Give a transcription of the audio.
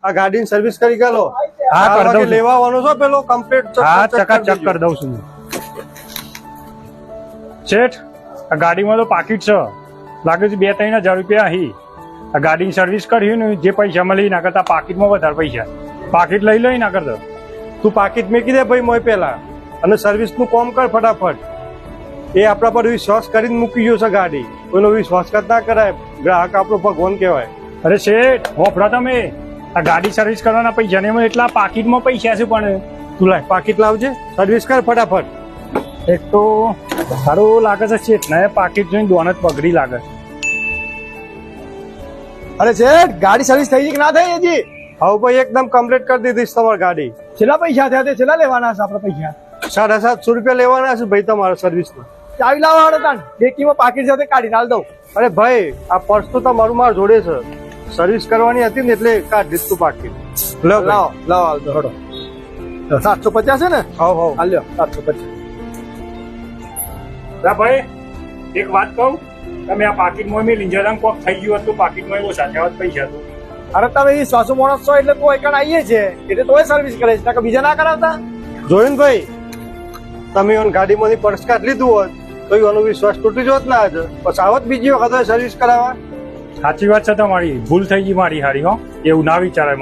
આ ગાડીની સર્વિસ કરી ગયેલો. હા, કરી દઉં છું. લેવા આવવાનો છો પેલો કમ્પ્લીટ. હા ચકાચક કરી દઉં છું. શેઠ આ ગાડીમાં તો પાકીટ છે, લાગે છે 2-3 હજાર રૂપિયા અહીં. આ ગાડીની સર્વિસ કરી ને જે પૈસા મળી ના કરતા પાકીટમાં વધારે પૈસા. પાકીટ લઈ ના કરતો. તું પાકીટ મેકી દે ભાઈ મોય પેલા, અને સર્વિસ નું કામ કર ફટાફટ. એ આપણા પર વિશ્વાસ કરીને મૂકી ગયો છે ગાડી. કોઈનો વિશ્વાસઘાત ના કરાય. ગ્રાહક આપણો ભગવાન કહેવાય. અરે શેઠ હોફરા તમે, આ ગાડી સર્વિસ કરવાના પૈસા ને એટલા પાકીટમાં પૈસા છે પણ. તું લાય પાકીટ લાવજે, સર્વિસ કર ફટાફટ. એક તો સારું લાગે છે શેઠ ને પાકીટ જોઈને દોન જ પગડી લાગે છે. અરે શેઠ ગાડી સર્વિસ થઈ ગઈ કે ના થઈ હજી? હા ભાઈ એકદમ કમ્પ્લીટ કરી દીધી છે તમારી ગાડી. છેલ્લા પૈસા થયા તે છેલ્લા લેવાના છે આપડે પૈસા? 750 રૂપિયા લેવાના છે ભાઈ તમારા સર્વિસમાં. ચાવી લાવો હાડો તાન, ડેકીમાં પાકીટ સાથે કાઢી નાલ દઉં. અરે ભાઈ આ પર્સ તો તમારું માર જોડે છે. સર્વિસ કરવાની હતી ને એટલે કાઢ દીધું પાકીટ. લો લાવો લાવો હાલ દો હડો. 750 છે ને? હાવ હાવ. હાલ લ્યો 750. ભાઈ એક વાત કહું, તમે આ પાકીટમાં મેં લીંજારામ કોક થઈ ગયું હતું, પાકીટમાં ઓછા થયા પૈસા તો. અરે તમે એ સાસુ માણસ છો એટલે તો એકણ આવીએ છે એટલે તોય સર્વિસ કરે છે, નકર બીજા ના કરાવતા. જોયું ને ભાઈ, તમે એની ગાડીમાંથી પર્સ કાઢ લીધું હોત તો એનો વિશ્વાસ તૂટી જોત ના આજે. પછી આવત બીજી વખત સર્વિસ કરાવવા. સાચી વાત છે તમારી, ભૂલ થઈ ગઈ મારી હારી. હો એવું ના વિચારાય.